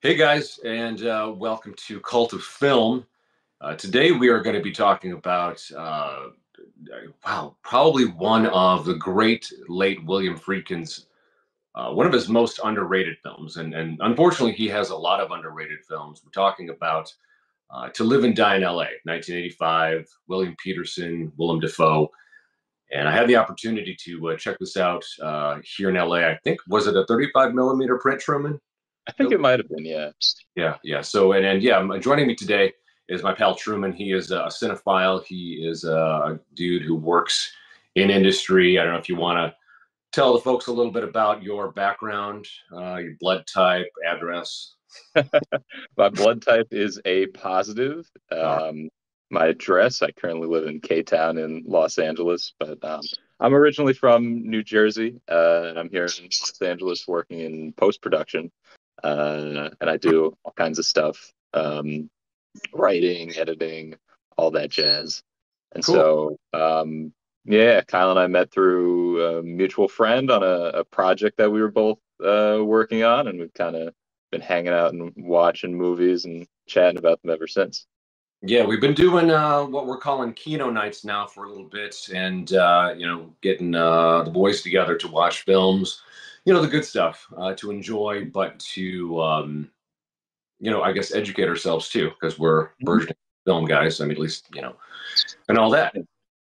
Hey guys, and welcome to Cult of Film. Today we are going to be talking about, wow, probably one of the great late William Friedkin's, one of his most underrated films. And unfortunately, he has a lot of underrated films. We're talking about To Live and Die in LA, 1985, William Peterson, Willem Dafoe. And I had the opportunity to check this out here in LA. I think, was it a 35 millimeter print, Truman? I think it might have been, yeah. Yeah. So and yeah, joining me today is my pal Truman. He is a cinephile. He is a dude who works in industry. I don't know if you want to tell the folks a little bit about your background, your blood type, address. My blood type is A positive. Uh, My address, I currently live in K-Town in Los Angeles, but I'm originally from New Jersey, and I'm here in Los Angeles working in post-production. And I do all kinds of stuff, writing, editing, all that jazz. And cool. yeah, Kyle and I met through a mutual friend on a project that we were both working on, and we've kind of been hanging out and watching movies and chatting about them ever since. Yeah, we've been doing what we're calling Kino nights now for a little bit, and getting the boys together to watch films. The good stuff to enjoy, but to I guess educate ourselves too, because we're burgeoning film guys. I mean, at least and all that.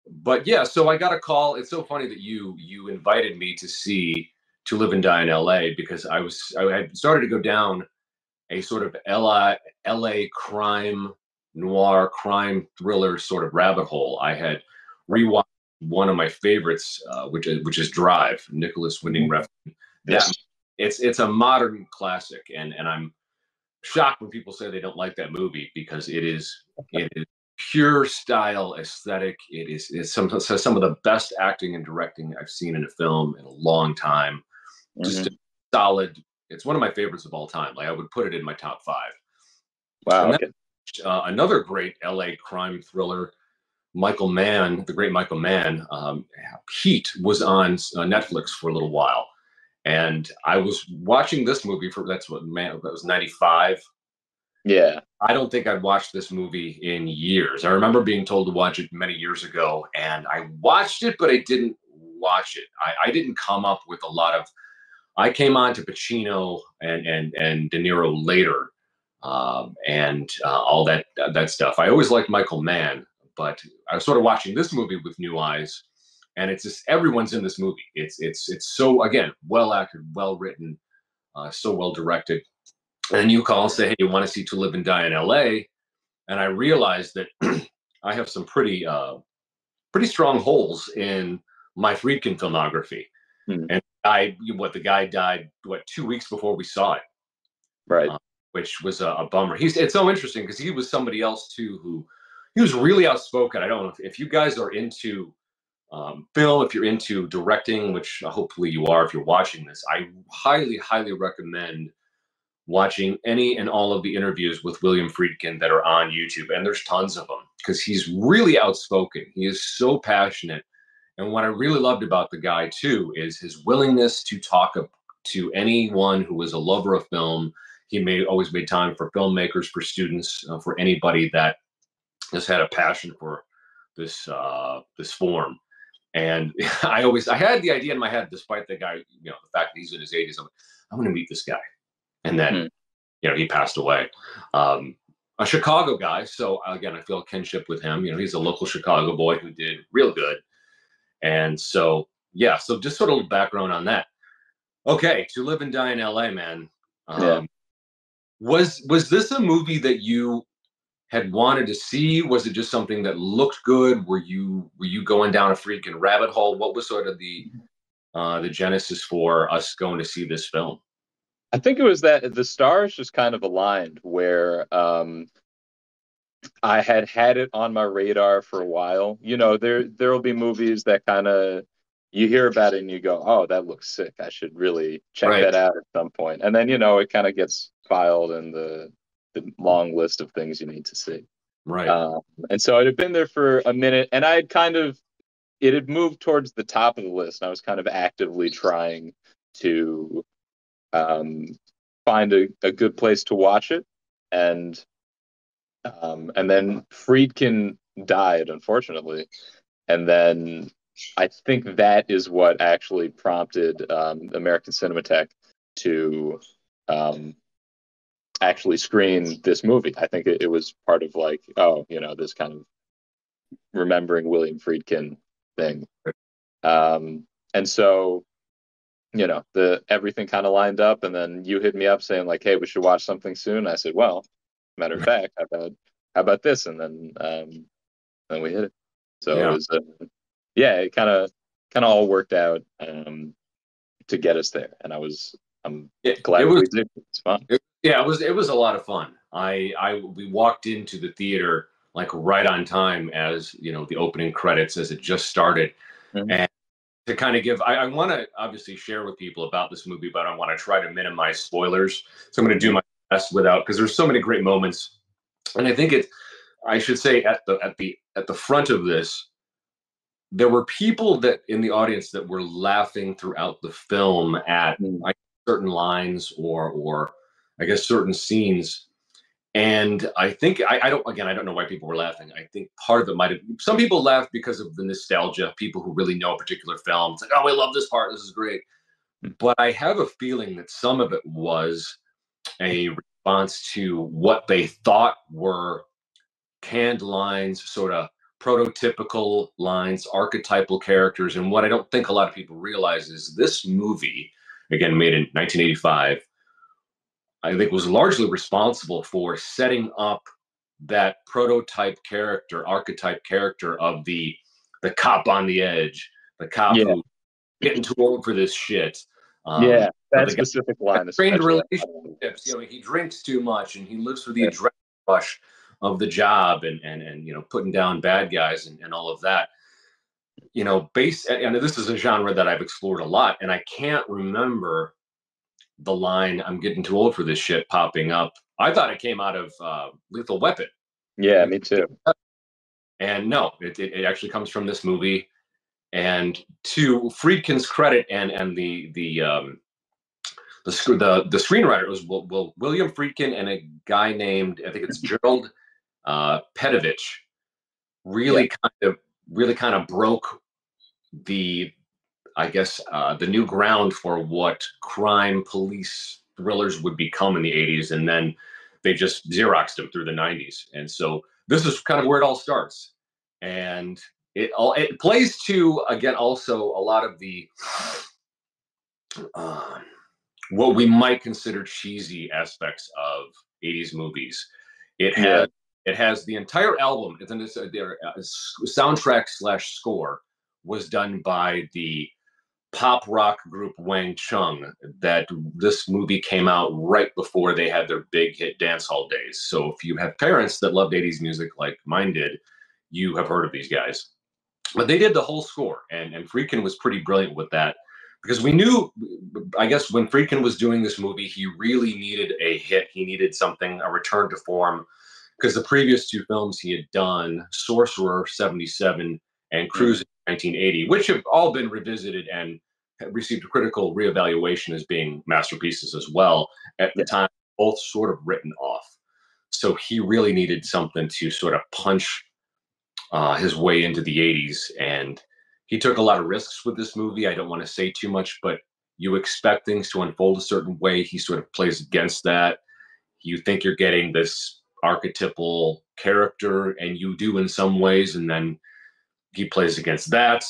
But yeah, so I got a call. It's so funny that you invited me to see To Live and Die in LA because I had started to go down a sort of LA crime noir crime thriller sort of rabbit hole. I had rewatched one of my favorites, which is Drive, Nicholas Winding Refn. That it's a modern classic, and I'm shocked when people say they don't like that movie because it is pure style aesthetic. It's some of the best acting and directing I've seen in a film in a long time. Just a solid. It's one of my favorites of all time. Like I would put it in my top 5. Wow. And another great LA crime thriller, Michael Mann, the great Michael Mann. Heat was on Netflix for a little while. And I was watching this movie that was 95. Yeah. I don't think I'd watched this movie in years. I remember being told to watch it many years ago, and I watched it, but I didn't watch it. I didn't come up with a lot of. I came on to Pacino and De Niro later, and all that stuff. I always liked Michael Mann, but I was sort of watching this movie with new eyes, and it's just everyone's in this movie. It's so, again, well acted, well written, so well directed. And you call and say, hey, you want to see To Live and Die in LA? And I realized that I have some pretty strong holes in my Friedkin filmography. And the guy died 2 weeks before we saw it, Right. Which was a bummer. It's so interesting because he was somebody else too who he was really outspoken. I don't know if you guys are into film, if you're into directing, which hopefully you are if you're watching this. I highly recommend watching any and all of the interviews with William Friedkin that are on YouTube, and there's tons of them because he's really outspoken. He is so passionate, and what I really loved about the guy too is his willingness to talk to anyone who was a lover of film. He always made time for filmmakers, for students, for anybody that just had a passion for this form. And I had the idea in my head, despite the guy, the fact that he's in his 80s, I'm going to meet this guy. And then, he passed away. A Chicago guy. So again, I feel a kinship with him. He's a local Chicago boy who did real good. And so, yeah, so just sort of background on that. Okay. To Live and Die in LA, man. Was this a movie that you had wanted to see? Was it just something that looked good? Were you going down a freaking rabbit hole? What was sort of the genesis for us going to see this film? I think it was that the stars just kind of aligned where I had it on my radar for a while. There'll be movies that kind of you hear about it and you go, "Oh, that looks sick. I should really check that out at some point." And then it kind of gets filed in the long list of things you need to see. Right. And so it had been there for a minute, and it had moved towards the top of the list, and I was kind of actively trying to find a good place to watch it, and then Friedkin died, unfortunately, and then I think that is what actually prompted American Cinematheque to actually screen this movie. I think it was part of like, oh, this kind of remembering William Friedkin thing. And so, everything kind of lined up, and then you hit me up saying like, hey, we should watch something soon. I said, well, matter of fact, how about this? And then we hit it. So it was, it kind of all worked out to get us there. And I'm glad we did. It's fun. It was a lot of fun. We walked into the theater like right on time as, the opening credits as it just started. Mm-hmm. And to kind of give, I want to obviously share with people about this movie, but I want to try to minimize spoilers. So I'm going to do my best without, because there's so many great moments. And I think I should say at the front of this, there were people that in the audience that were laughing throughout the film at certain lines or I guess certain scenes. And I think I don't know why people were laughing. I think part of it might have, some people laughed because of the nostalgia, people who really know a particular film. It's like, oh, we love this part, this is great. But I have a feeling that some of it was a response to what they thought were canned lines, sort of prototypical lines, archetypal characters. And what I don't think a lot of people realize is this movie, again, made in 1985, I think was largely responsible for setting up that prototype character, archetype character of the cop on the edge, the cop who's getting too old for this shit. That specific line. Strained relationships. He drinks too much and he lives for the adrenaline rush of the job and putting down bad guys and all of that. And this is a genre that I've explored a lot, and I can't remember the line "I'm getting too old for this shit" popping up. I thought it came out of Lethal Weapon. Yeah, me too. And no, it actually comes from this movie. And to Friedkin's credit, and the screenwriter was William Friedkin and a guy named, I think it's Gerald Pedovich, really kind of broke the new ground for what crime police thrillers would become in the 80s. And then they just Xeroxed them through the 90s. And so this is kind of where it all starts. And it plays to, again, also a lot of the what we might consider cheesy aspects of 80s movies. It has the entire album. Their soundtrack / score was done by the pop rock group Wang Chung. That this movie came out right before they had their big hit dance hall days. So if you have parents that loved 80s music like mine did, you have heard of these guys. But they did the whole score, and Friedkin was pretty brilliant with that, because we knew, I guess, when Friedkin was doing this movie, he really needed a hit. He needed something, a return to form, because the previous two films he had done, Sorcerer '77 and Cruise in 1980, which have all been revisited and have received a critical reevaluation as being masterpieces as well, at the time, both sort of written off. So he really needed something to sort of punch his way into the 80s. And he took a lot of risks with this movie. I don't want to say too much, but you expect things to unfold a certain way. He sort of plays against that. You think you're getting this archetypal character, and you do in some ways, and then he plays against that.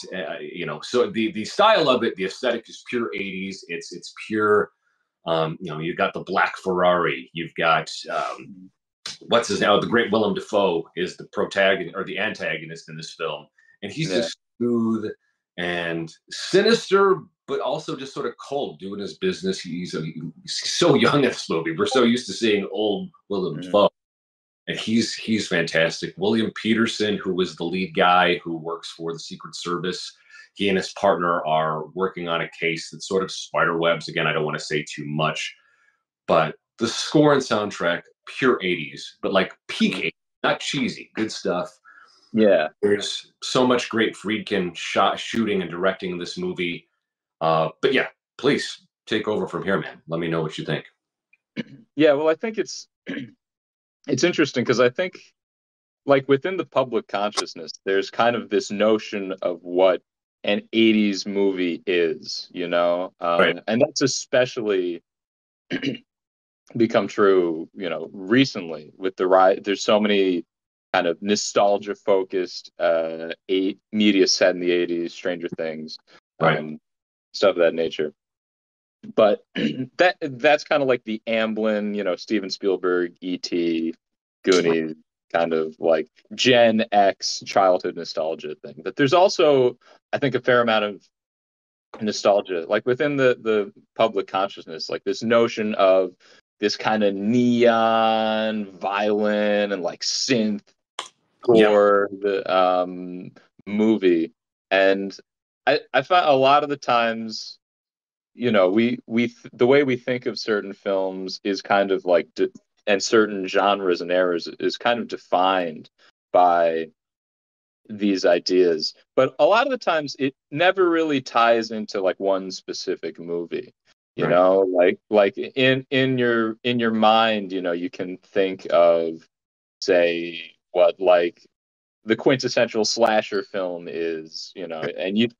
So the style of it, the aesthetic is pure 80s. It's pure. You've got the black Ferrari. You've got what's his name? The great Willem Dafoe is the protagonist or the antagonist in this film, and he's just smooth and sinister, but also just sort of cold, doing his business. He's so young in this movie. We're so used to seeing old Willem Dafoe, and he's fantastic. William Peterson, who was the lead guy who works for the Secret Service, he and his partner are working on a case that sort of spiderwebs. Again, I don't want to say too much, but the score and soundtrack, pure 80s, but like peak 80s, not cheesy, good stuff. Yeah. There's so much great Friedkin shooting and directing in this movie. But yeah, please take over from here, man. Let me know what you think. Yeah, well, I think it's interesting because I think like within the public consciousness, there's kind of this notion of what an 80s movie is, you know? Right. And that's especially become true, recently with the rise. There's so many kind of nostalgia focused eight media set in the 80s, Stranger Things, Right. stuff of that nature. But that's kind of like the Amblin, Steven Spielberg, E.T., Goonies, kind of like Gen X childhood nostalgia thing. But there's also, I think, a fair amount of nostalgia, like within the public consciousness, like this notion of this kind of neon, violent, and like synth Yeah. gore the movie. And I find a lot of the times, the way we think of certain films is kind of like and certain genres and eras is kind of defined by these ideas, but a lot of the times it never really ties into like one specific movie. Right. Like in your mind, you can think of, say, what like the quintessential slasher film is, and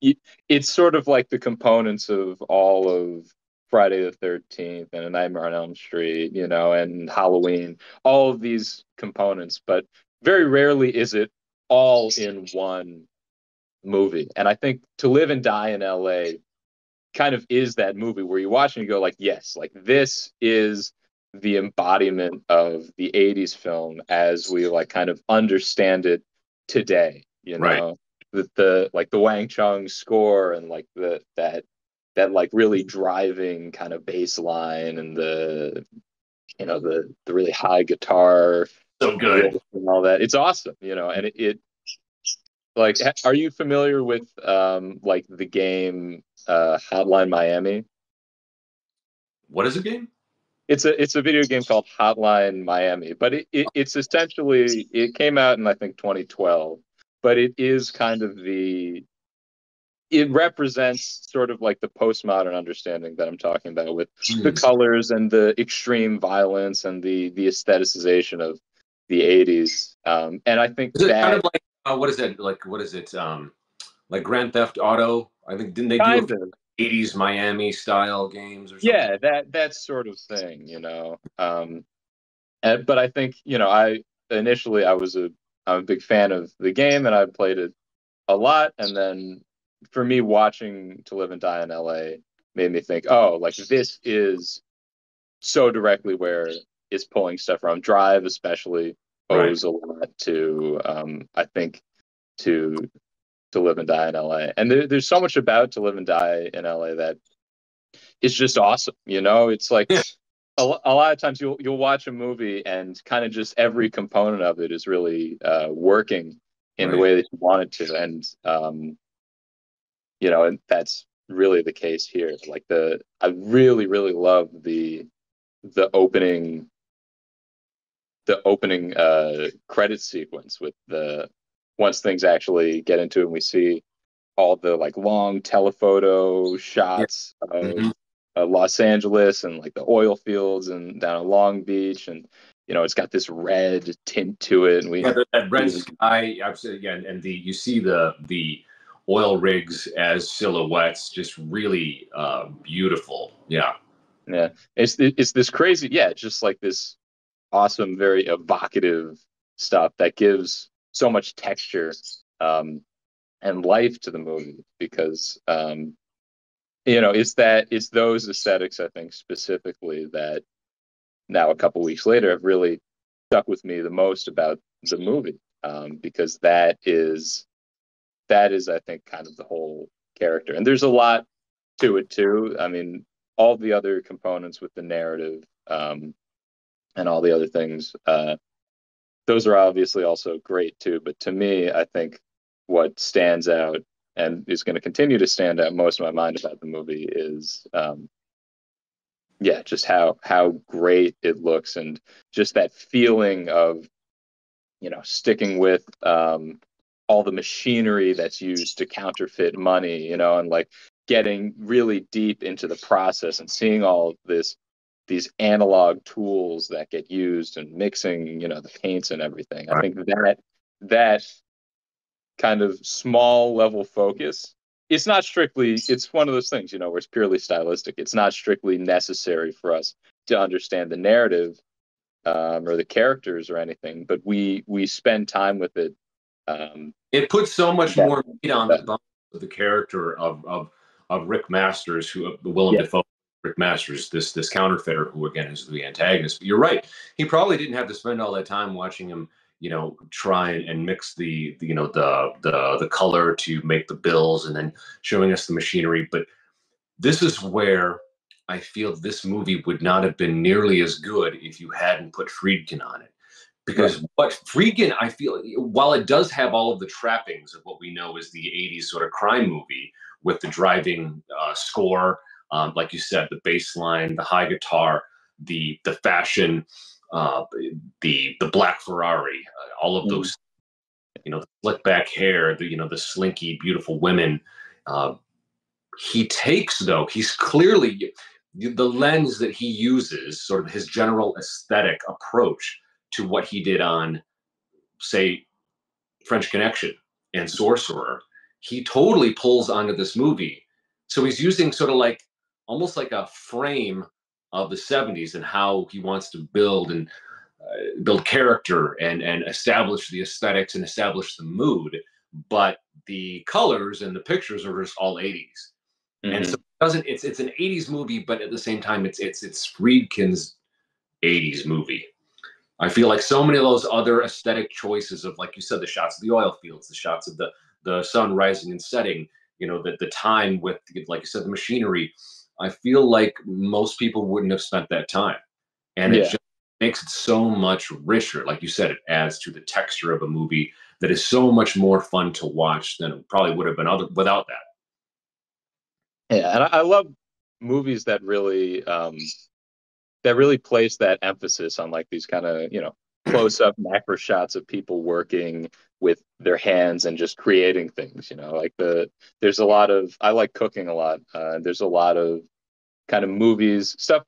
it's sort of like the components of all of Friday the 13th and A Nightmare on Elm Street, and Halloween, all of these components, but very rarely is it all in one movie. And I think To Live and Die in LA kind of is that movie where you watch and you go like, yes, like this is the embodiment of the 80s film as we like kind of understand it today, Right. the like the Wang Chung score and like that like really driving kind of bass line and the really high guitar So good. riff and all that. It's awesome, and it like, are you familiar with like the game Hotline Miami? What is a game? It's a video game called Hotline Miami, but it's essentially, it came out in I think 2012, but it is kind of it represents sort of like the postmodern understanding that I'm talking about with the colors and the extreme violence and the aestheticization of the 80s. And I think Is it that kind of like what is it like? What is it? Like Grand Theft Auto? I think didn't they do a kind of, 80s Miami style games or something? yeah, that sort of thing, but I think, I initially I'm a big fan of the game and I played it a lot, and then for me watching To Live and Die in LA made me think, oh, like this is so directly where it's pulling stuff from. Drive especially Right. owes a lot to I think to Live and Die in LA. And there's so much about To Live and Die in LA that is just awesome. It's like Yeah. a lot of times you'll watch a movie and kind of just every component of it is really working in the Right. way that you want it to. And and that's really the case here. Like I really, really love the opening credit sequence with once things actually get into it and we see all the like long telephoto Yeah. shots of Mhm. Los Angeles and like the oil fields and down in Long Beach, and it's got this red tint to it, and Yeah, that red sky, absolutely. Yeah, and you see the oil rigs as silhouettes, just really beautiful. Yeah. yeah, it's this crazy, yeah, just like this awesome, very evocative stuff that gives so much texture and life to the movie because it's those aesthetics, I think, specifically that now a couple weeks later have really stuck with me the most about the movie, because that is I think kind of the whole character, and there's a lot to it too. I mean, all the other components with the narrative, and all the other things, those are obviously also great too, but to me I think what stands out and is going to continue to stand out most in my mind about the movie is yeah, just how great it looks, and just that feeling of sticking with all the machinery that's used to counterfeit money, and like getting really deep into the process and seeing all this these analog tools that get used and mixing, the paints and everything. I think that kind of small level focus, it's not strictly, it's one of those things, where it's purely stylistic. It's not strictly necessary for us to understand the narrative or the characters or anything, but we spend time with it. It puts so much more meat on the bone of the character of Rick Masters, Willem Dafoe. Rick Masters, this counterfeiter, who again is the antagonist. But you're right; he probably didn't have to spend all that time watching him, try and mix the color to make the bills, and then showing us the machinery. But this is where I feel this movie would not have been nearly as good if you hadn't put Friedkin on it. Because what Friedkin, I feel, while it does have all of the trappings of what we know is the 80s sort of crime movie with the driving score, like you said, the bass line, the high guitar, the fashion, the black Ferrari, all of those, the slick back hair, the slinky, beautiful women. He's clearly, the lens that he uses, sort of his general aesthetic approach to what he did on, say, French Connection and Sorcerer, he totally pulls onto this movie. So he's using sort of like, almost like a frame of the 70s and how he wants to build and build character and establish the aesthetics and establish the mood. But the colors and the pictures are just all 80s. And so it's an 80s movie, but at the same time, it's Friedkin's 80s movie. I feel like so many of those other aesthetic choices of, like you said, the shots of the oil fields, the shots of the sun rising and setting, the time with, like you said, the machinery. I feel like most people wouldn't have spent that time. And it just makes it so much richer. Like you said, it adds to the texture of a movie that is so much more fun to watch than it probably would have been without that. Yeah, and I love movies that really place that emphasis on like these kind of, close-up macro shots of people working with their hands and just creating things, like there's a lot of, I like cooking a lot. There's a lot of kind of movies, stuff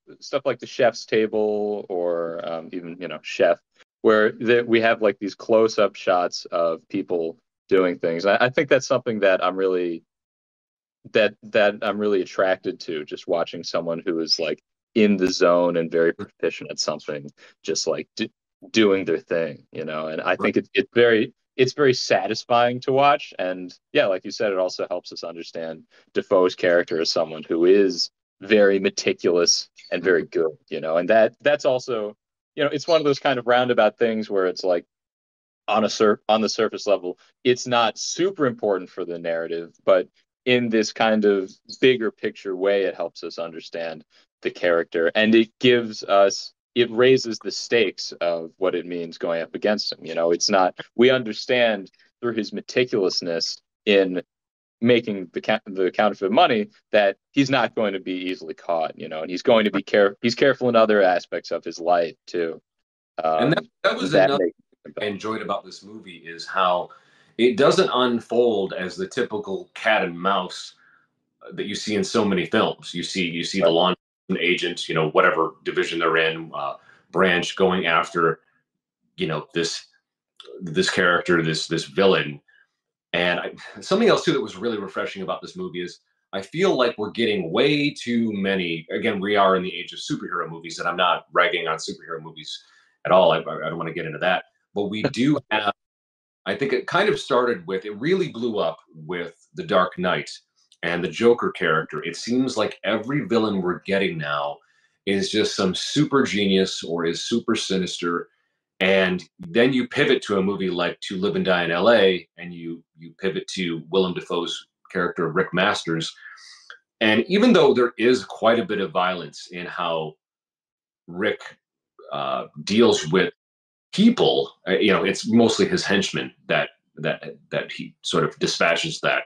like The Chef's Table or even, Chef, where we have like these close-up shots of people doing things. I think that's something that I'm really attracted to, just watching someone who is like in the zone and very proficient at something, just like doing their thing, and I think it's very satisfying to watch. And yeah, like you said, it also helps us understand Defoe's character as someone who is very meticulous and very good, and that's also, it's one of those kind of roundabout things where it's like on the surface level, it's not super important for the narrative, but in this kind of bigger picture way, it helps us understand the character, and it raises the stakes of what it means going up against him. It's not, we understand through his meticulousness in making the counterfeit money that he's not going to be easily caught, and he's going to be he's careful in other aspects of his life too. And that was another thing I enjoyed about this movie, is how it doesn't unfold as the typical cat and mouse that you see in so many films. You see the law enforcement agent, whatever division they're in, branch going after, this character, this villain. And something else too that was really refreshing about this movie is I feel like we're getting way too many. Again, we are in the age of superhero movies, and I'm not ragging on superhero movies at all. I don't want to get into that, but we do have. I think it kind of started with, it really blew up with The Dark Knight and the Joker character. It seems like every villain we're getting now is just some super genius or is super sinister. And then you pivot to a movie like To Live and Die in LA, and you pivot to Willem Dafoe's character, Rick Masters. And even though there is quite a bit of violence in how Rick deals with people, it's mostly his henchmen that he sort of dispatches that.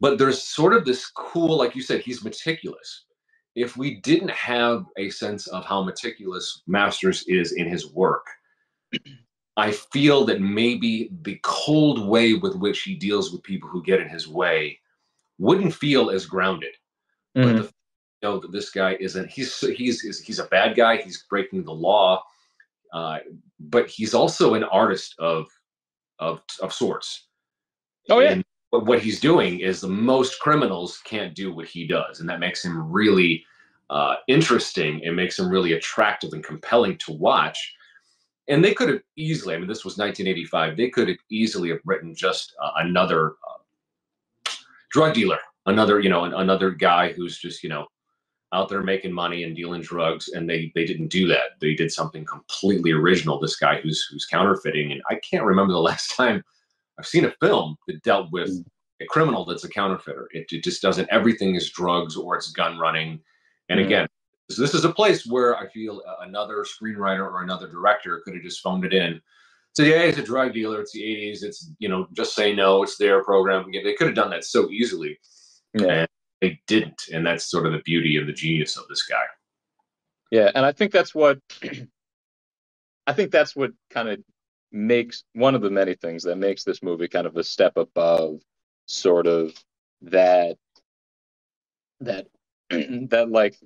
But there's sort of this cool, like you said, he's meticulous. If we didn't have a sense of how meticulous Masters is in his work, I feel that maybe the cold way with which he deals with people who get in his way wouldn't feel as grounded. But know that this guy isn't. He's a bad guy. He's breaking the law, but he's also an artist of sorts. Oh yeah. And what he's doing is the most criminals can't do what he does, and that makes him really interesting. It makes him really attractive and compelling to watch. And they could have easily, I mean, this was 1985. They could have easily have written just another drug dealer, another guy who's just out there making money and dealing drugs, and they didn't do that. They did something completely original. This guy who's counterfeiting, and I can't remember the last time I've seen a film that dealt with a criminal that's a counterfeiter. It just doesn't. Everything is drugs or it's gun running. And again, this is a place where I feel another screenwriter or another director could have just phoned it in. So yeah, he's a drug dealer. It's the 80s. It's just say no. It's their program. They could have done that so easily, and they didn't. And that's sort of the beauty and the genius of this guy. Yeah, and I think that's what kind of makes one of the many things that makes this movie kind of a step above sort of that like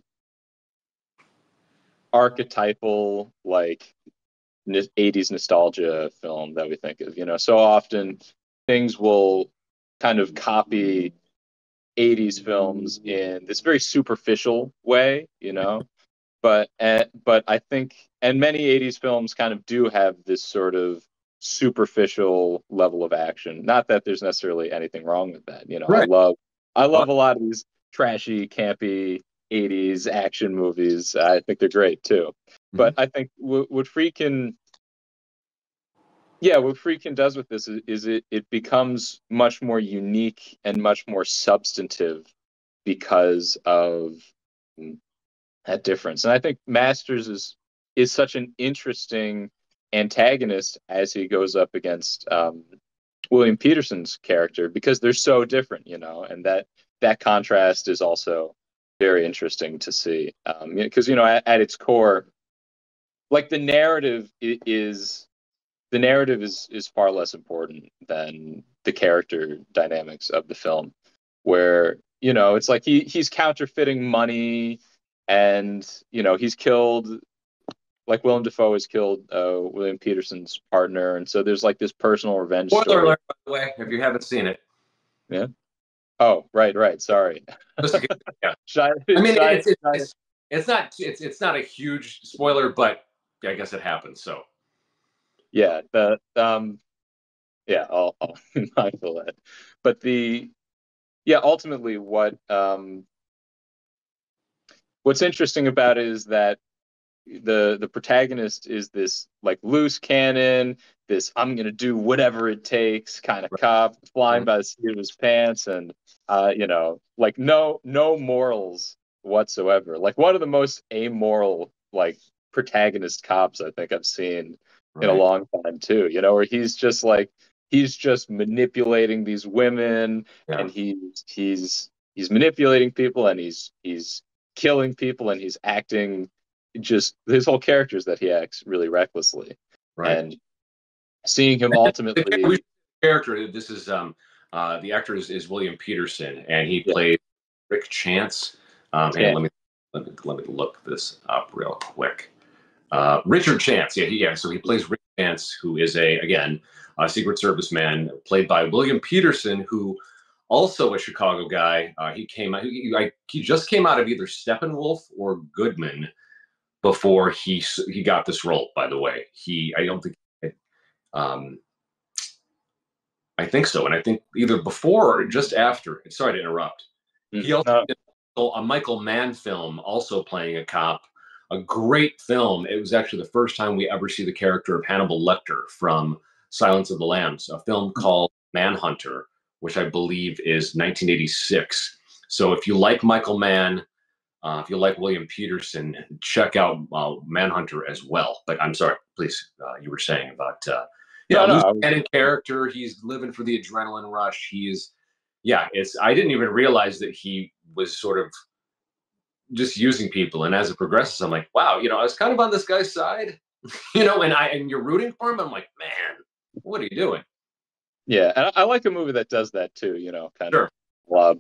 archetypal like 80s nostalgia film that we think of. So often things will kind of copy 80s films in this very superficial way, but I think, and many 80s films kind of do have this sort of superficial level of action. Not that there's necessarily anything wrong with that. Right. I love a lot of these trashy, campy 80s action movies. I think they're great too. But I think what Friedkin does with this is it becomes much more unique and much more substantive because of that difference. And I think Masters is such an interesting antagonist as he goes up against William Peterson's character, because they're so different, and that contrast is also very interesting to see. Because at its core, like the narrative is far less important than the character dynamics of the film, where it's like he's counterfeiting money, and he's killed, like Willem Dafoe has killed William Peterson's partner, and so there's like this personal revenge Spoiler story. alert, by the way, if you haven't seen it. Yeah. Oh, right. Sorry. Yeah. It's not a huge spoiler, but I guess it happens. So. Yeah. I'll be mindful of that. But ultimately, what's interesting about it is that the protagonist is this like loose cannon, this I'm gonna do whatever it takes kind of cop, flying by the seat of his pants, and like no morals whatsoever. Like one of the most amoral like protagonist cops I think I've seen in a long time too. Where he's just manipulating these women, and he's manipulating people, and he's killing people, and he's acting just his whole characters that he acts really recklessly. And seeing him ultimately character, this is the actor is William Peterson, and he plays Rick Chance. And let me look this up real quick. Richard Chance, so he plays Rick Chance, who is a Secret Service man, played by William Peterson, who also a Chicago guy. He just came out of either Steppenwolf or Goodman before he got this role. By the way, I think so, and I think either before or just after. Sorry to interrupt. He also did a Michael Mann film, also playing a cop. A great film. It was actually the first time we ever see the character of Hannibal Lecter from Silence of the Lambs, a film called Manhunter, which I believe is 1986. So if you like Michael Mann, if you like William Peterson, check out Manhunter as well. But I'm sorry, please, you were saying about Lieutenant character. He's living for the adrenaline rush. I didn't even realize that he was sort of just using people, and as it progresses, I'm like, wow, I was kind of on this guy's side, and you're rooting for him. I'm like, man, what are you doing? Yeah, and I like a movie that does that too. Kind of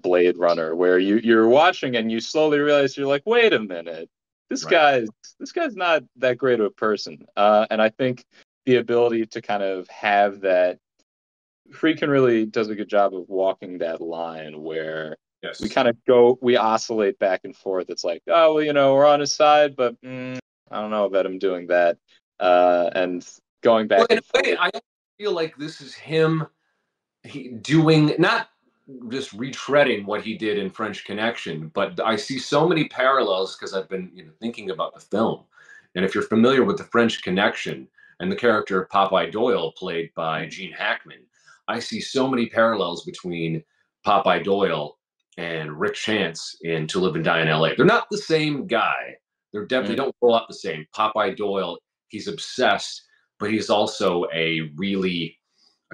Blade Runner, where you're watching and you slowly realize you're like, wait a minute, this guy's not that great of a person. And I think the ability to kind of have that, Friedkin really does a good job of walking that line where we kind of we oscillate back and forth. It's like, oh, well, we're on his side, but I don't know about him doing that. And going back and forth. I feel like this is him doing, not just retreading what he did in French Connection, but I see so many parallels because I've been thinking about the film. And if you're familiar with the French Connection and the character of Popeye Doyle, played by Gene Hackman, I see so many parallels between Popeye Doyle and Rick Chance in To Live and Die in LA. They're not the same guy. They're definitely don't roll out the same. Popeye Doyle, he's obsessed, but he's also I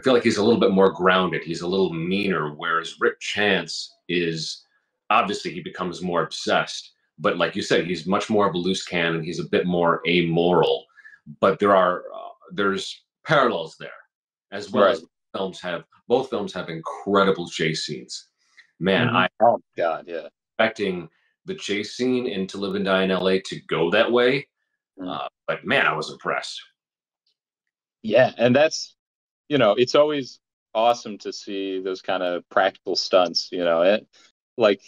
feel like he's a little bit more grounded. He's a little meaner, whereas Rick Chance is, obviously he becomes more obsessed. But like you said, he's much more of a loose cannon. He's a bit more amoral. But there's parallels there, as well as both films have incredible chase scenes. Man, oh God, yeah. Expecting the chase scene in To Live and Die in LA to go that way. But man, I was impressed. Yeah, and that's, it's always awesome to see those kind of practical stunts, like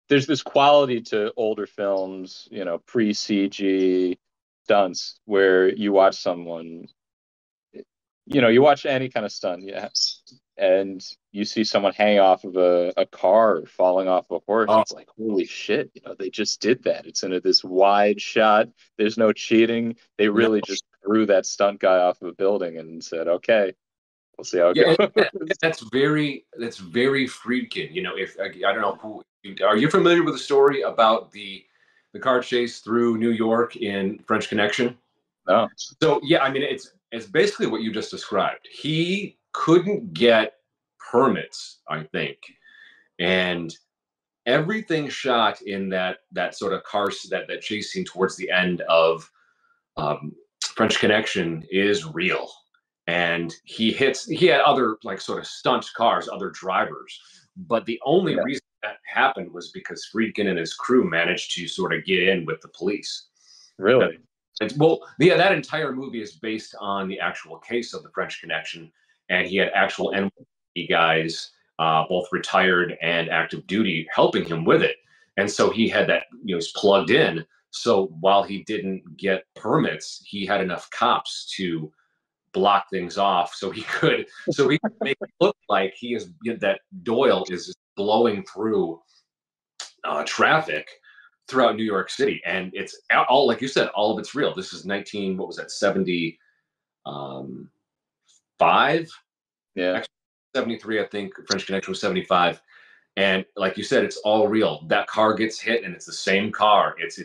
there's this quality to older films, pre-CG stunts where you watch someone, you watch any kind of stunt, and you see someone hang off of a car or falling off a horse. It's like, holy shit, they just did that. It's in this wide shot. There's no cheating. They really just threw that stunt guy off of a building and said, okay, we'll see how it goes. That's very Friedkin. If I don't know who, are you familiar with the story about the car chase through New York in French Connection? No. So yeah, I mean it's basically what you just described. He couldn't get permits, I think, and everything shot in that sort of car that chase scene towards the end of French Connection is real. And he had other like sort of stunt cars, other drivers, but the only reason that happened was because Friedkin and his crew managed to sort of get in with the police. Really? That entire movie is based on the actual case of the French Connection, and he had actual NYPD guys, both retired and active duty, helping him with it. And so he had that, he's plugged in. So while he didn't get permits, he had enough cops to block things off, so he could make it look like that Doyle is blowing through traffic throughout New York City, and it's all, like you said, all of it's real. This is 75? Yeah, actually 73. I think French Connection was 75, and like you said, it's all real. That car gets hit, and it's the same car. It's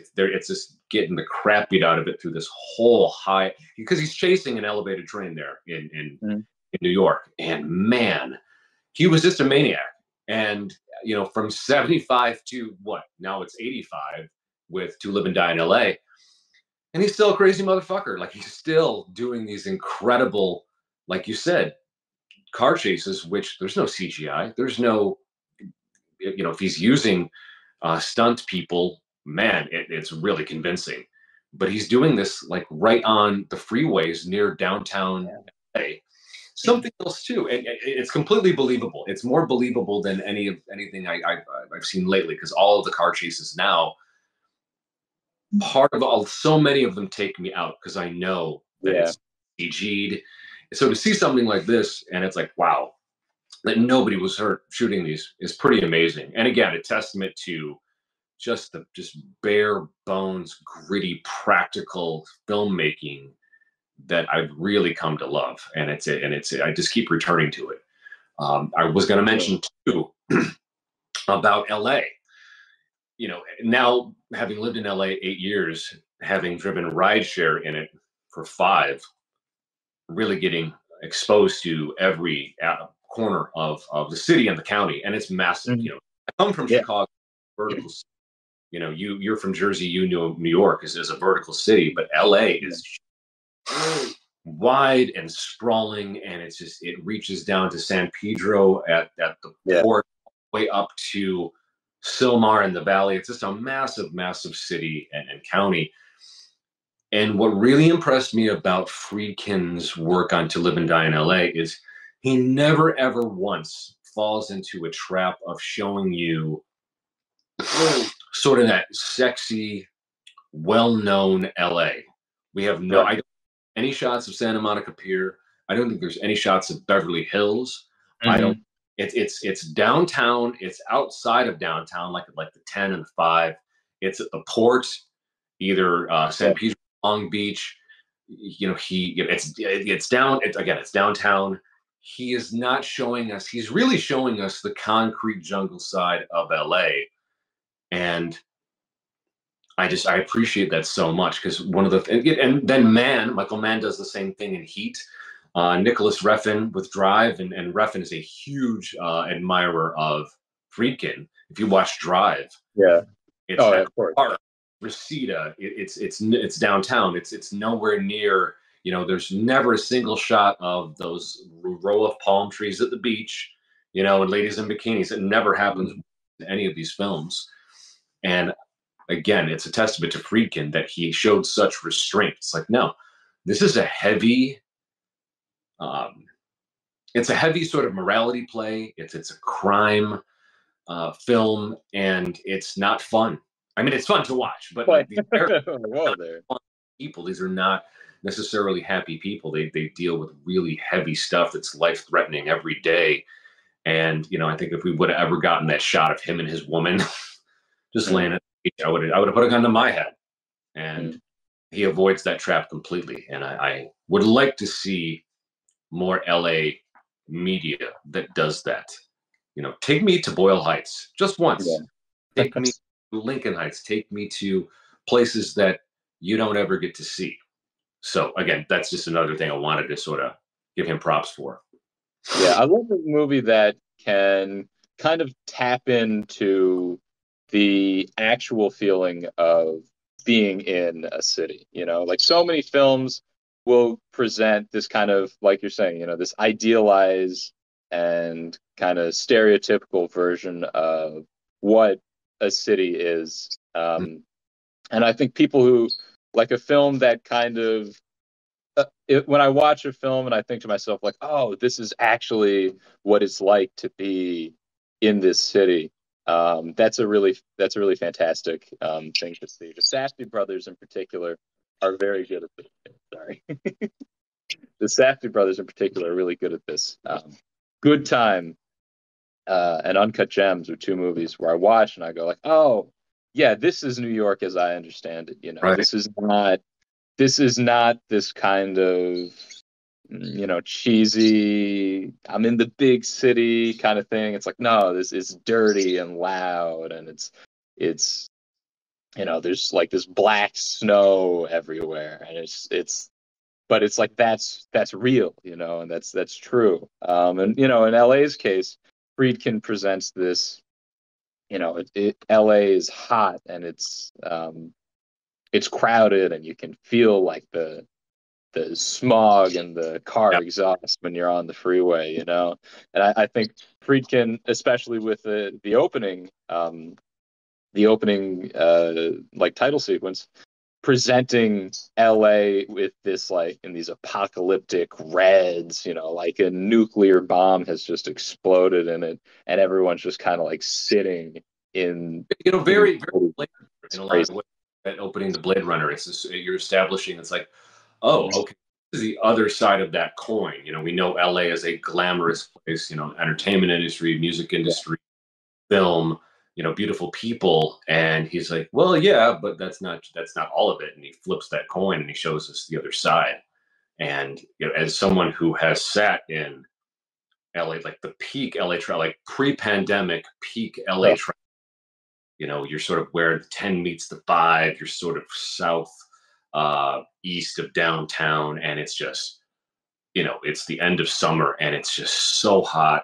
just getting the crap beat out of it through this whole high, because he's chasing an elevated train there in New York. And man, he was just a maniac. And from 75 to what? Now it's 85 with To Live and Die in LA. And he's still a crazy motherfucker. Like, he's still doing these incredible, like you said, car chases, which there's no CGI. There's no, if he's using stunt people, man, it's really convincing. But he's doing this like right on the freeways near downtown LA. Something else too, and it's completely believable. It's more believable than anything I've seen lately, because all of the car chases now, so many of them take me out because I know that it's CG'd. So to see something like this, and it's like, wow, that nobody was hurt shooting these, is pretty amazing. And again, a testament to just bare bones, gritty, practical filmmaking that I've really come to love. And I just keep returning to it. I was going to mention too about LA. Now having lived in LA 8 years, having driven rideshare in it for 5, really getting exposed to every corner of the city and the county, and it's massive. I come from Chicago, vertical. You're from Jersey. You know New York is a vertical city, but LA is wide and sprawling, and it reaches down to San Pedro at the port. way up to Sylmar in the valley. It's just a massive, massive city and county. And what really impressed me about Friedkin's work on To Live and Die in LA is he never, ever once falls into a trap of showing you sort of that sexy, well-known LA. We have no, I don't any shots of Santa Monica Pier. I don't think there's any shots of Beverly Hills. I don't. It's downtown. It's outside of downtown, like the 10 and the 5. It's at the port, either San Pedro, Long Beach. It's down. It's downtown. He is not showing us. He's really showing us the concrete jungle side of LA, and I appreciate that so much because one of the and then Michael Mann does the same thing in Heat. Nicholas Refn with Drive, and Refn is a huge admirer of Friedkin. If you watch Drive, it's of course. Park, Reseda. It's downtown. It's nowhere near. There's never a single shot of those row of palm trees at the beach. And ladies in bikinis. It never happens in any of these films. And again, it's a testament to Friedkin that he showed such restraint. It's like, no, this is a heavy. It's a heavy sort of morality play. It's a crime film, and it's not fun. I mean, it's fun to watch, but like, these people, these are not necessarily happy people. They deal with really heavy stuff that's life threatening every day. And I think if we would have ever gotten that shot of him and his woman just laying at the beach, I would have put a gun to my head. And he avoids that trap completely. And I would like to see more LA media that does that. Take me to Boyle Heights just once. Take me to Lincoln Heights. Take me to places that you don't ever get to see. So again, that's just another thing I wanted to sort of give him props for. Yeah, I love a movie that can kind of tap into the actual feeling of being in a city. Like so many films will present this kind of, like you're saying, this idealized and kind of stereotypical version of what a city is. And I think people who like a film that kind of, when I watch a film and I think to myself like, oh, this is actually what it's like to be in this city. That's a really fantastic thing to see. The Safdie brothers in particular are very good at this. Sorry. The Safdie brothers in particular are really good at this. Good Time and Uncut Gems are two movies where I watch and I go like, oh, yeah, this is New York as I understand it. Right. This is not this kind of cheesy, I'm in the big city kind of thing. It's like, no, this is dirty and loud, and it's there's like this black snow everywhere, and but it's like that's real, and that's true. And in LA's case, Friedkin presents this, LA is hot and it's crowded, and you can feel like the smog and the car exhaust when you're on the freeway, And I think Friedkin, especially with the opening like title sequence, presenting LA with this like in these apocalyptic reds, like a nuclear bomb has just exploded in it, and everyone's just kind of like sitting in very in a lot of ways. At opening the Blade Runner, it's just, you're establishing it's like, oh, okay, this is the other side of that coin. We know LA is a glamorous place, entertainment industry, music industry, film, beautiful people. And he's like, well, yeah, but that's not all of it. And he flips that coin and he shows us the other side. And as someone who has sat in LA, like the peak LA trail, like pre-pandemic peak LA trail, you're sort of where the 10 meets the 5, you're sort of south east of downtown, and it's just it's the end of summer and it's just so hot,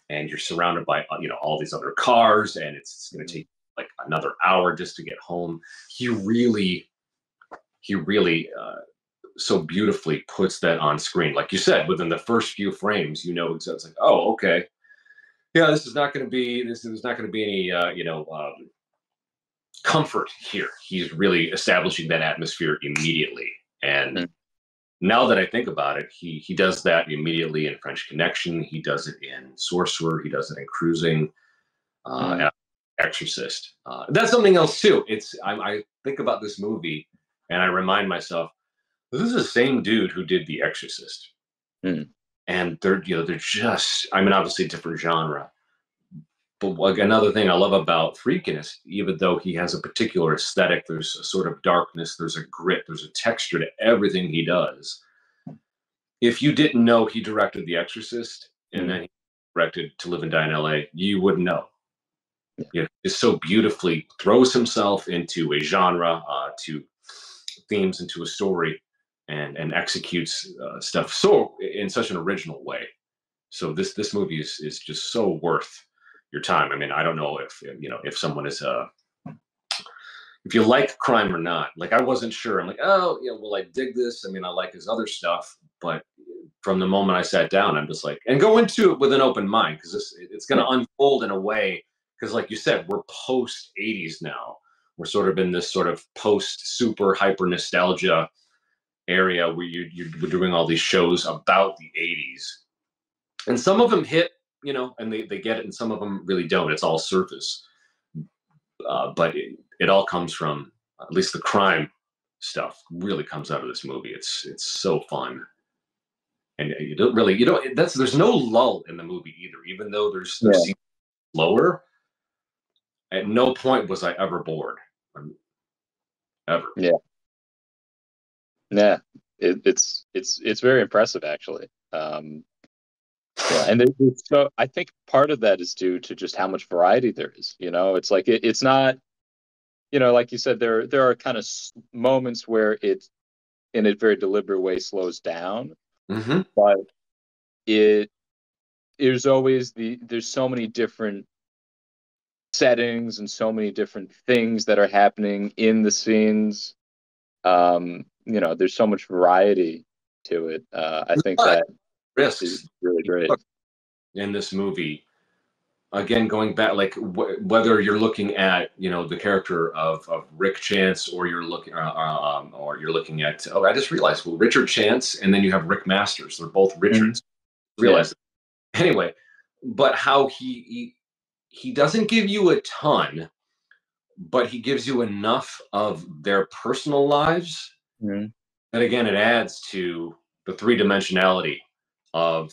and you're surrounded by all these other cars, and it's going to take like another hour just to get home. He really so beautifully puts that on screen. Like you said, within the first few frames, it's like, oh, okay, yeah, this is not going to be this is not going to be any comfort here. He's really establishing that atmosphere immediately. And Mm. now that I think about it, he does that immediately in French Connection. He does it in Sorcerer. He does it in Cruising. Mm. Exorcist. That's something else too. I think about this movie and I remind myself, this is the same dude who did The Exorcist, Mm. and they're just, I mean, obviously different genre. But like, another thing I love about Friedkin is, even though he has a particular aesthetic, there's a sort of darkness, there's a grit, there's a texture to everything he does. If you didn't know he directed The Exorcist and Mm. then he directed To Live and Die in LA, you wouldn't know. Yeah. You know, just so beautifully throws himself into a genre, to themes, into a story, and executes stuff so in such an original way. So this movie is just so worth your time. I mean, I don't know if someone is if you like crime or not. Like, I wasn't sure. I'm like, oh yeah, will I dig this? I mean, I like his other stuff, but from the moment I sat down, I'm just like, and go into it with an open mind, because it's going to unfold in a way. Because, like you said, we're post '80s now. We're sort of in this sort of post super hyper nostalgia area where you're doing all these shows about the '80s, and some of them hit, and they get it, and some of them really don't. It's all surface, but it all comes from, at least the crime stuff really comes out of this movie. It's so fun, and there's no lull in the movie either. Even though there's scenes slower, at no point was I ever bored, ever. Yeah. Yeah. It's very impressive, actually. Yeah, and so I think part of that is due to just how much variety there is. It's like it's not, like you said, there are kind of moments where it, in a very deliberate way, slows down, Mm-hmm. but it there's so many different settings and so many different things that are happening in the scenes. There's so much variety to it. I think that Risks is really great. in this movie. Again, going back, like whether you're looking at the character of Rick Chance, or you're looking at, oh, I just realized, well, Richard Chance, and then you have Rick Masters. They're both Richards. Realize anyway, but how he doesn't give you a ton, but he gives you enough of their personal lives. Mm. And again, it adds to the three-dimensionality of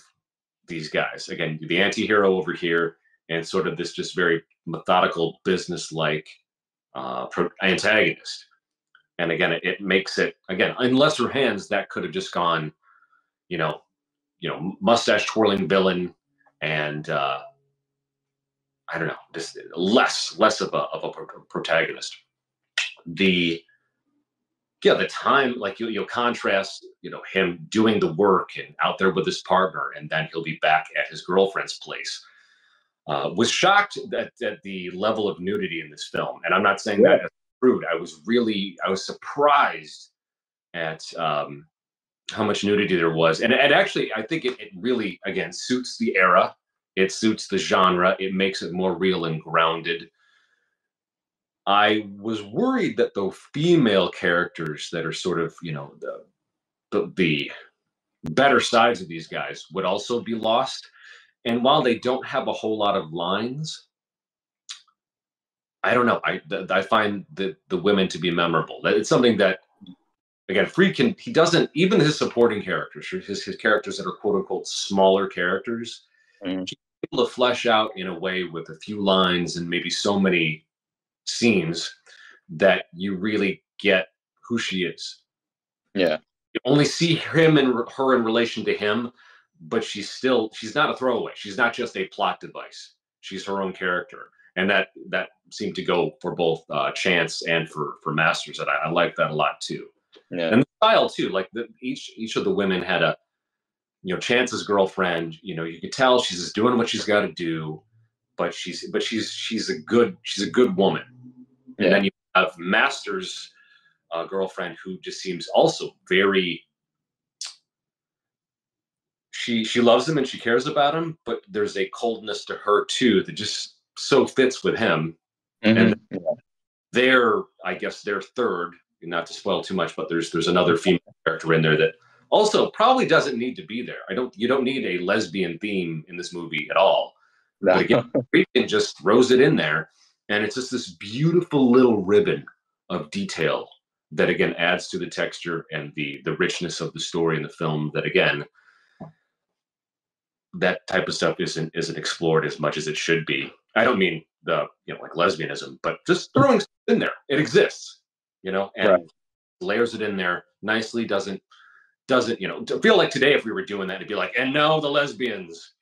these guys. Again, the anti-hero over here, and sort of this just very methodical, business-like antagonist. And again, it makes it, again, in lesser hands, that could have just gone, mustache twirling villain, and I don't know, just less of a protagonist. The time, like you'll contrast, him doing the work and out there with his partner, and then he'll be back at his girlfriend's place. Was shocked at the level of nudity in this film, and I'm not saying that as rude. I was surprised at how much nudity there was, and actually, I think it really, again, suits the era. It suits the genre. It makes it more real and grounded. I was worried that the female characters that are sort of, the better sides of these guys would also be lost. And while they don't have a whole lot of lines, I don't know. I find the women to be memorable. It's something that, again, Friedkin, he doesn't, even his supporting characters, his characters that are quote unquote smaller characters, he's able to flesh out in a way with a few lines and maybe so many scenes that you really get who she is. Yeah. You only see him and her in relation to him, but she's not a throwaway. She's not just a plot device. She's her own character. And that seemed to go for both Chance and for Masters. And I like that a lot too. Yeah. And the style too, like each of the women had a, Chance's girlfriend, you could tell she's just doing what she's got to do, but she's a good woman. And then you have Masters' girlfriend, who just seems also very, she loves him and she cares about him, but there's a coldness to her too that just so fits with him. And I guess their third, not to spoil too much, but there's another female character in there that also probably doesn't need to be there. You don't need a lesbian theme in this movie at all. No. But again, Friedkin just throws it in there, and it's just this beautiful little ribbon of detail that again adds to the texture and the richness of the story in the film. That again, that type of stuff isn't explored as much as it should be. I don't mean like lesbianism, but just throwing stuff in there. It exists, and layers it in there nicely. Doesn't feel like today if we were doing that, it'd be like, and no, the lesbians,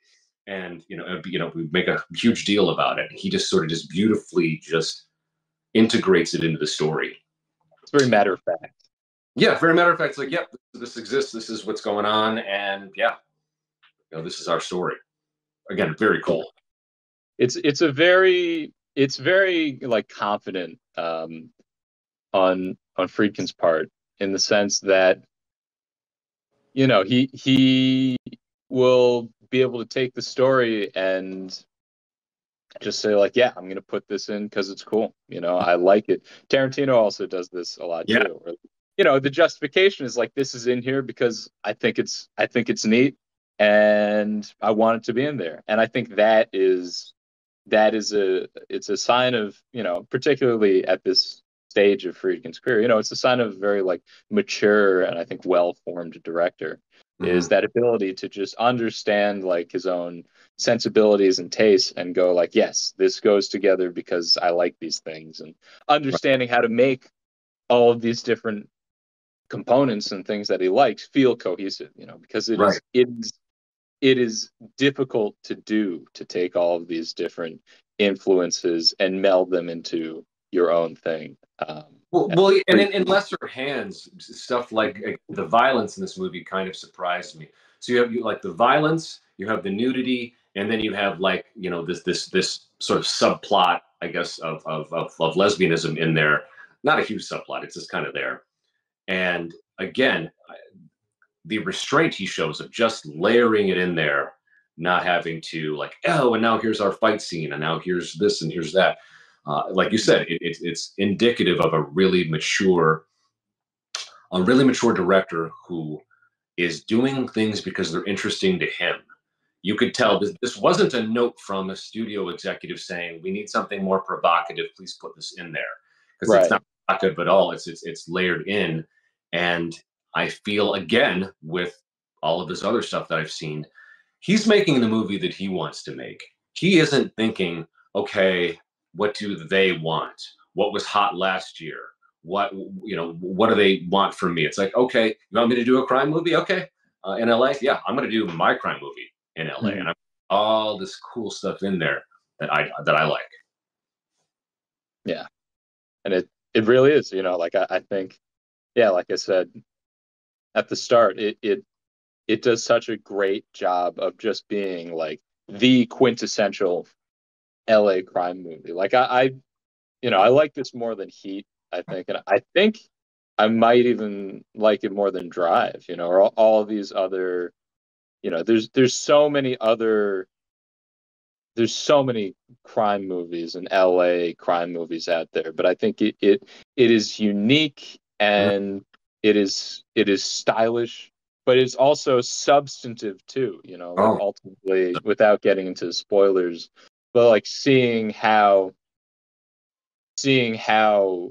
and we'd make a huge deal about it. He just sort of just beautifully just integrates it into the story. It's very matter of fact. Yeah, very matter of fact. It's like, yep, this exists. This is what's going on, and yeah, this is our story. Again, very cool. It's very like confident on Friedkin's part, in the sense that he will be able to take the story and just say like, yeah, I'm going to put this in because it's cool. I like it. Tarantino also does this a lot too. Where, the justification is like, this is in here because I think it's neat and I want it to be in there. And I think it's a sign of, particularly at this stage of Friedkin's career, it's a sign of a very like mature and I think well-formed director. Is that ability to just understand like his own sensibilities and tastes and go like, yes, this goes together because I like these things, and understanding how to make all of these different components and things that he likes feel cohesive, because it is difficult to do, to take all of these different influences and meld them into your own thing. Well, and in lesser hands, stuff like the violence in this movie kind of surprised me. So you have like the violence, you have the nudity, and then you have like this sort of subplot, I guess, of lesbianism in there. Not a huge subplot; it's just kind of there. And again, the restraint he shows of just layering it in there, not having to like, oh, and now here's our fight scene, and now here's this and here's that. Like you said, it's indicative of a really mature director who is doing things because they're interesting to him. You could tell this wasn't a note from a studio executive saying, we need something more provocative, please put this in there. Because it's not provocative at all. It's layered in. And I feel, again, with all of this other stuff that I've seen, he's making the movie that he wants to make. He isn't thinking, okay, what do they want? What was hot last year? What do they want from me? It's like, okay, you want me to do a crime movie? Okay, in LA, yeah, I'm going to do my crime movie in LA, and I'm all this cool stuff in there that I like. Yeah, and it really is. Like I think, yeah, like I said at the start, it does such a great job of just being like the quintessential LA crime movie. Like I like this more than Heat, I think, and I think I might even like it more than Drive, or all of these other, there's so many crime movies and LA crime movies out there, but I think it is unique, and it is stylish, but it's also substantive too, ultimately, without getting into spoilers. But like seeing how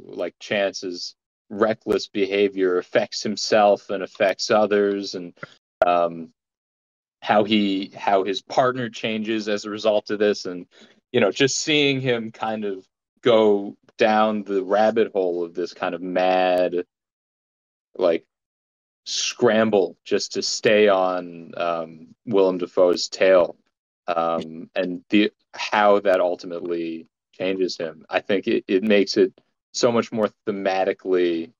like Chance's reckless behavior affects himself and affects others, and how his partner changes as a result of this, and just seeing him kind of go down the rabbit hole of this kind of mad like scramble just to stay on Willem Dafoe's tail, and how that ultimately changes him. I think it makes it so much more thematically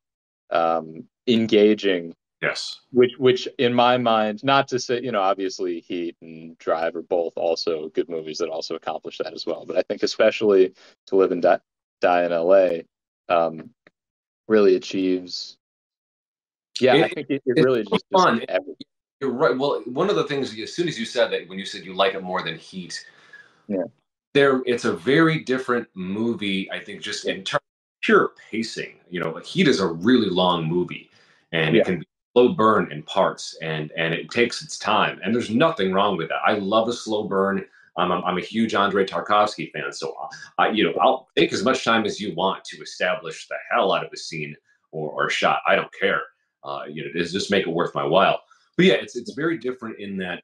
engaging. Yes. Which in my mind, not to say, obviously Heat and Drive are both also good movies that also accomplish that as well. But I think especially To Live and Die in LA really achieves. Yeah, I think it really just fun. You're right. Well, one of the things, as soon as you said that, when you said you like it more than Heat, Yeah. it's a very different movie, I think, just in terms of pure pacing. Heat is a really long movie, and it Yeah. can be slow burn in parts, and it takes its time. And there's nothing wrong with that. I love a slow burn. I'm a huge Andrei Tarkovsky fan, so I'll take as much time as you want to establish the hell out of a scene or shot. I don't care. Just make it worth my while. But yeah, it's very different in that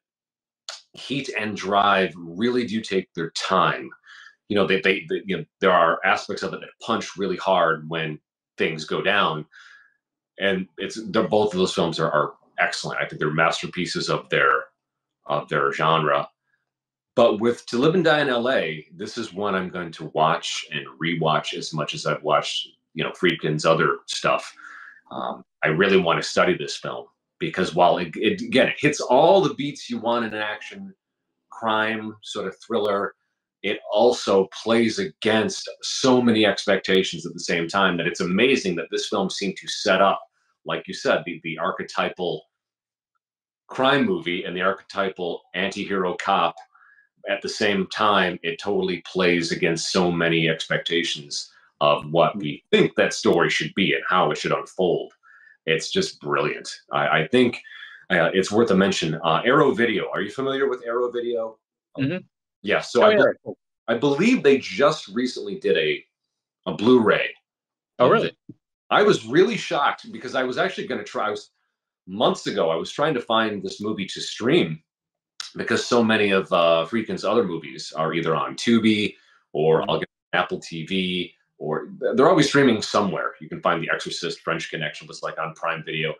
Heat and Drive really do take their time. There are aspects of it that punch really hard when things go down, and they're both of those films are excellent. I think they're masterpieces of their genre. But with To Live and Die in L.A., this is one I'm going to watch and rewatch as much as I've watched Friedkin's other stuff. I really want to study this film because while it hits all the beats you want in an action crime sort of thriller, it also plays against so many expectations at the same time that it's amazing that this film seemed to set up, like you said, the archetypal crime movie and the archetypal anti-hero cop. At the same time, it totally plays against so many expectations of what we think that story should be and how it should unfold. It's just brilliant. I think it's worth a mention. Arrow Video. Are you familiar with Arrow Video? Mm-hmm. Yeah. So I believe they just recently did a Blu-ray. Oh, really? I was really shocked because I was actually going to try. Months ago, I was trying to find this movie to stream because so many of Friedkin's other movies are either on Tubi or I'll get Apple TV, or they're always streaming somewhere. You can find The Exorcist, French Connection was like on Prime Video.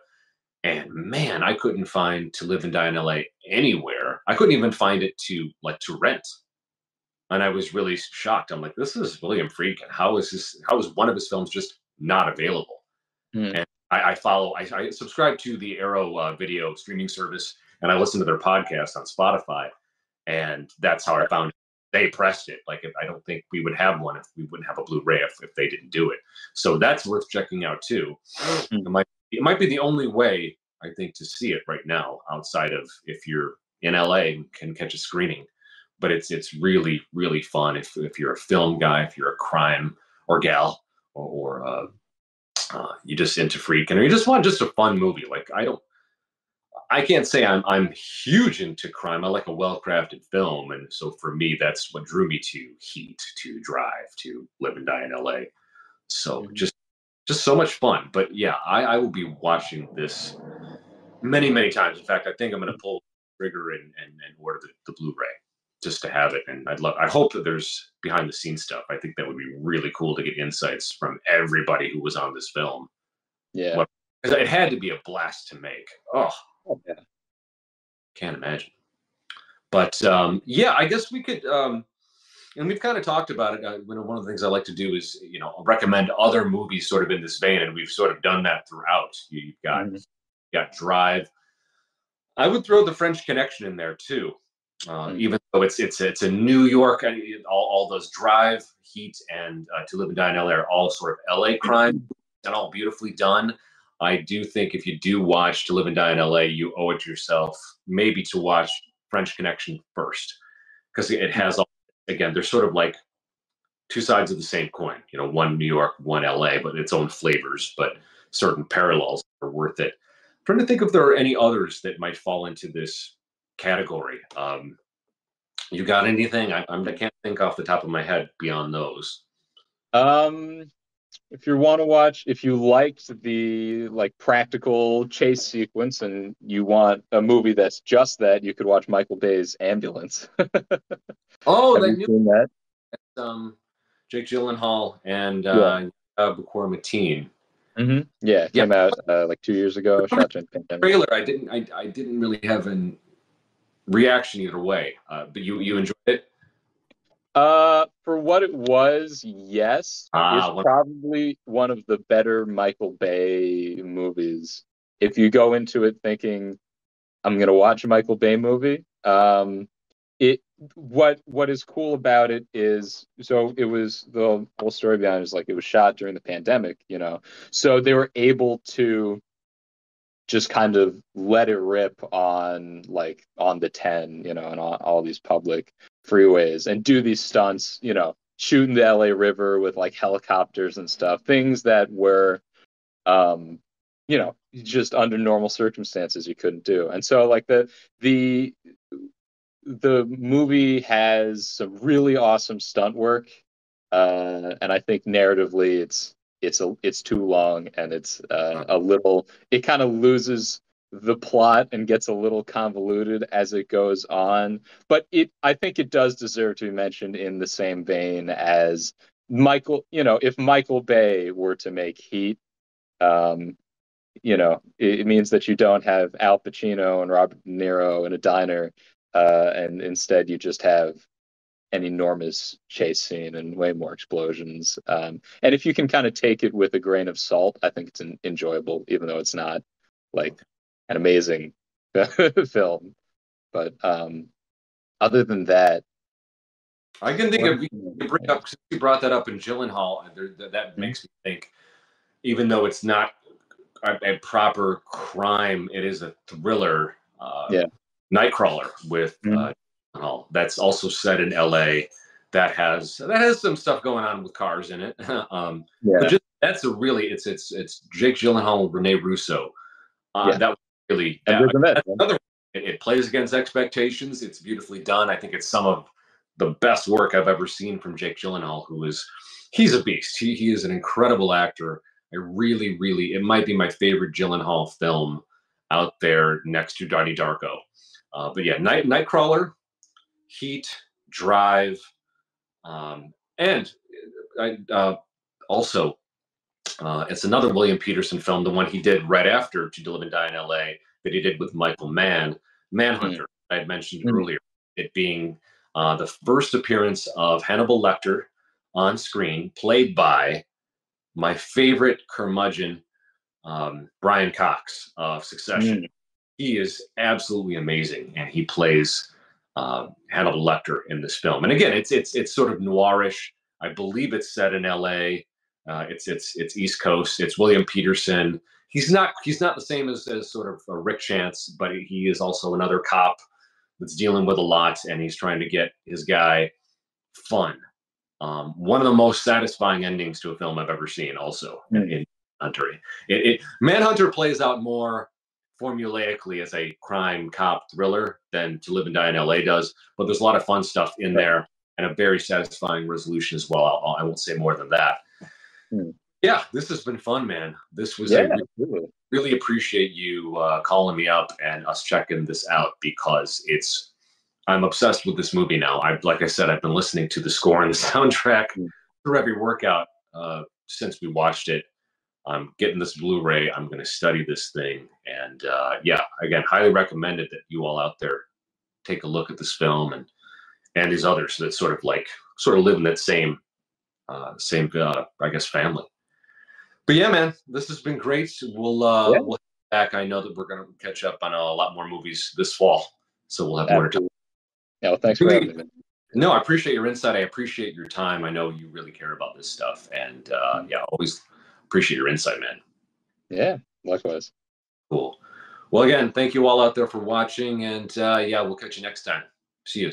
And man, I couldn't find To Live and Die in LA anywhere. I couldn't even find it to rent. And I was really shocked. I'm like, this is William Friedkin. How is one of his films just not available? Mm. And I subscribe to the Arrow video streaming service, and I listen to their podcast on Spotify. And that's how I found it. They pressed it. Like, I don't think we would have one if we wouldn't have a Blu-ray if they didn't do it. So that's worth checking out too. Mm. It might be the only way, I think, to see it right now, outside of if you're in LA and can catch a screening. But it's really, really fun if you're a film guy, if you're a crime or gal, or you just into Freakin', or you just want just a fun movie. Like, I can't say I'm huge into crime. I like a well-crafted film, and so for me, that's what drew me to Heat, to Drive, to Live and Die in LA. So just so much fun. But yeah, I will be watching this many, many times. In fact, I think I'm going to pull the trigger and order the Blu-ray just to have it. And I hope that there's behind the scenes stuff. I think that would be really cool to get insights from everybody who was on this film. Yeah. Because it had to be a blast to make. Oh yeah. Can't imagine. But yeah, I guess we could, and we've kind of talked about it. One of the things I like to do is, recommend other movies sort of in this vein, and we've sort of done that throughout. You've got Drive. I would throw The French Connection in there too, even though it's a New York, and all those Drive, Heat, and To Live and Die in LA are all sort of LA crime and all beautifully done. I do think if you do watch To Live and Die in LA, you owe it to yourself maybe to watch French Connection first, because it has again, they're sort of like two sides of the same coin. One New York, one LA, but its own flavors, but certain parallels are worth it. I'm trying to think if there are any others that might fall into this category. You got anything? I can't think off the top of my head beyond those. If you want to watch, if you liked the practical chase sequence and you want a movie that's just that, you could watch Michael Bay's Ambulance. Oh, have you seen that? Jake Gyllenhaal and Bukor Mateen. Yeah, it came out 2 years ago. Shot during the pandemic. Trailer. I didn't really have a reaction either way. But you enjoyed it? For what it was, yes. It's probably one of the better Michael Bay movies. If you go into it thinking, I'm going to watch a Michael Bay movie, what is cool about it is, so it was, the whole story behind it is it was shot during the pandemic, so they were able to just kind of let it rip on the 10, and on all these public freeways and do these stunts, shooting the LA River with like helicopters and stuff, things that were, just under normal circumstances you couldn't do. And so like the movie has some really awesome stunt work, and I think narratively it's too long, and it's it kind of loses the plot and gets a little convoluted as it goes on. But I think it does deserve to be mentioned in the same vein as Michael. If Michael Bay were to make Heat, it means that you don't have Al Pacino and Robert De Niro in a diner, and instead you just have an enormous chase scene and way more explosions. And if you can kind of take it with a grain of salt, I think it's enjoyable, even though it's not like an amazing film. But other than that, I can think of, you brought that up in Gyllenhaal, that makes me think, even though it's not a proper crime, it is a thriller. Nightcrawler with that's also set in LA. That has some stuff going on with cars in it. But that's it's Jake Gyllenhaal and Rene Russo. That was really another. It plays against expectations. It's beautifully done. I think it's some of the best work I've ever seen from Jake Gyllenhaal, he's a beast. He is an incredible actor. I really, it might be my favorite Gyllenhaal film out there next to Donnie Darko. But yeah, Nightcrawler, Heat, Drive, and also it's another William Peterson film, the one he did right after To Live and Die in L.A. that he did with Michael Mann, Manhunter. I had mentioned earlier, it being the first appearance of Hannibal Lecter on screen, played by my favorite curmudgeon, Brian Cox of Succession. He is absolutely amazing, and he plays Hannibal Lecter in this film. And again, it's sort of noirish. I believe it's set in L.A. It's East Coast. It's William Peterson. He's not the same as sort of Rick Chance, but he is also another cop that's dealing with a lot, and he's trying to get his guy fun. One of the most satisfying endings to a film I've ever seen. Also in Manhunter, Manhunter plays out more formulaically as a crime cop thriller than To Live and Die in L.A. does, but there's a lot of fun stuff in there and a very satisfying resolution as well. I won't say more than that. Yeah, this has been fun, man. This was really appreciate you calling me up and us checking this out, because I'm obsessed with this movie now. Like I said, I've been listening to the score and the soundtrack through every workout since we watched it. I'm getting this Blu-ray. I'm going to study this thing. And again, highly recommended that you all out there take a look at this film and these others that sort of live in that same I guess, family. But yeah, man, this has been great. We'll be back. I know that we're going to catch up on a lot more movies this fall, so we'll have more to talk. Yeah, well, thanks for having me. No, I appreciate your insight. I appreciate your time. I know you really care about this stuff, and always appreciate your insight, man. Yeah, likewise. Cool. Well, again, thank you all out there for watching, and we'll catch you next time. See you.